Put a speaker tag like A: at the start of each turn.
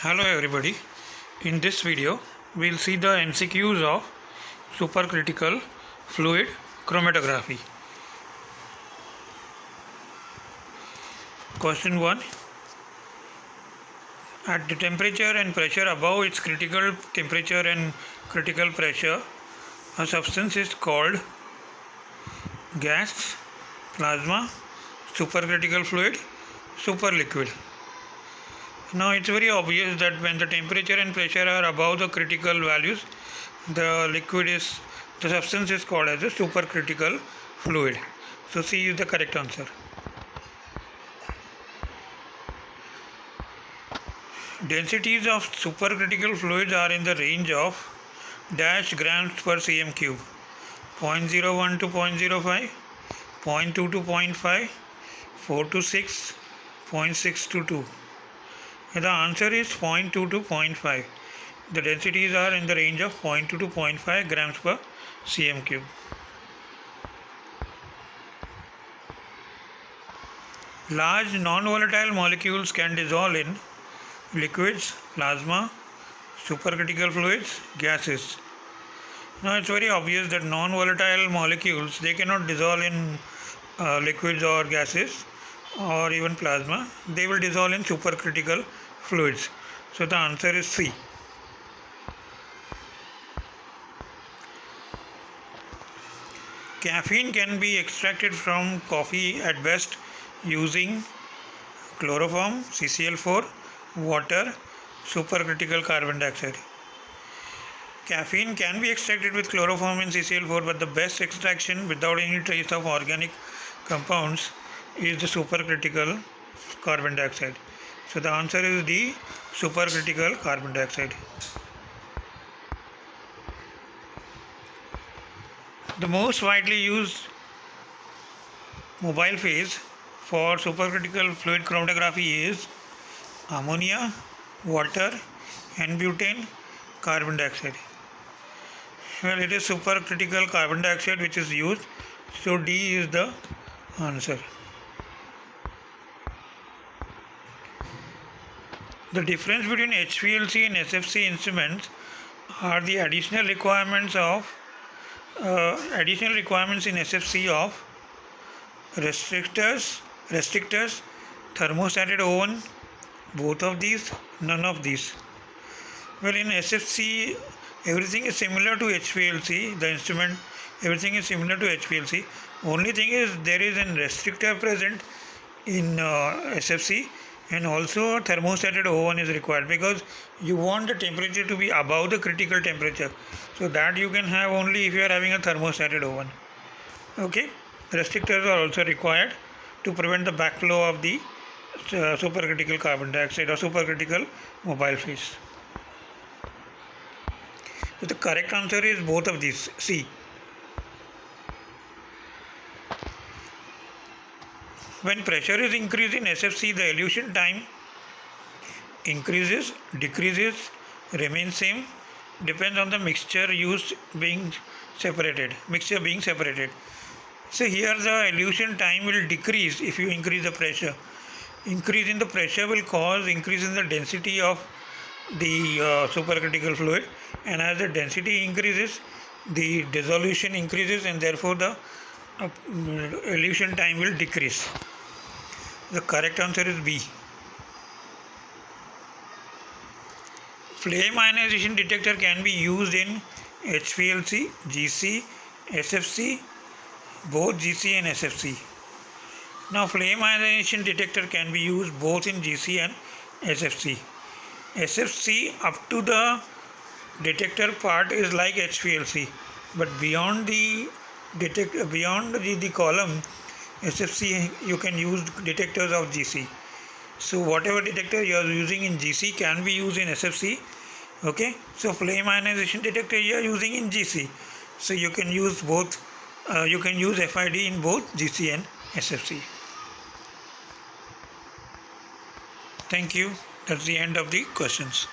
A: Hello everybody. In this video, we'll see the MCQs of supercritical fluid chromatography. Question 1. At the temperature and pressure above its critical temperature and critical pressure, a substance is called gas, plasma, supercritical fluid, superliquid. Now it's very obvious that when the temperature and pressure are above the critical values, the substance is called as a supercritical fluid. So C is the correct answer. Densities of supercritical fluids are in the range of dash grams per cm cube, 0.01 to 0.05, 0.2 to 0.5, 4 to 6, 0.6 to 2. The answer is 0.2 to 0.5. The densities are in the range of 0.2 to 0.5 grams per cm cube. Large non-volatile molecules can dissolve in liquids, plasma, supercritical fluids, gases. Now it's very obvious that non-volatile molecules, they cannot dissolve in liquids or gases or even plasma. They will dissolve in supercritical fluids. So the answer is C. Caffeine can be extracted from coffee at best using chloroform, CCl4, water, supercritical carbon dioxide. Caffeine can be extracted with chloroform and CCl4, but the best extraction without any trace of organic compounds is the supercritical carbon dioxide. So the answer is D, supercritical carbon dioxide. The most widely used mobile phase for supercritical fluid chromatography is ammonia, water, N-butane, carbon dioxide. Well, it is supercritical carbon dioxide which is used, so D is the answer. The difference between HPLC and SFC instruments are the additional requirements in SFC of restrictors, thermostated oven, both of these, none of these. Well, in SFC, everything is similar to HPLC, the instrument, everything is similar to HPLC. Only thing is there is a restrictor present in SFC, and also a thermostated oven is required because you want the temperature to be above the critical temperature. So that you can have only if you are having a thermostated oven. Okay, restrictors are also required to prevent the backflow of the supercritical carbon dioxide or supercritical mobile phase. So the correct answer is both of these, C. When pressure is increased in SFC, the elution time increases, decreases, remains same, depends on the mixture being separated. So here the elution time will decrease if you increase the pressure. Increase in the pressure will cause increase in the density of the supercritical fluid, and as the density increases, the dissolution increases, and therefore the elution time will decrease. The correct answer is B. Flame ionization detector can be used in HPLC, GC, SFC, both GC and SFC. Now flame ionization detector can be used both in GC and SFC. SFC up to the detector part is like HPLC, but beyond the column SFC you can use detectors of GC. So whatever detector you are using in GC can be used in SFC. Okay, so flame ionization detector you are using in GC, so you can use both. You can use FID in both GC and SFC. Thank you. That's the end of the questions.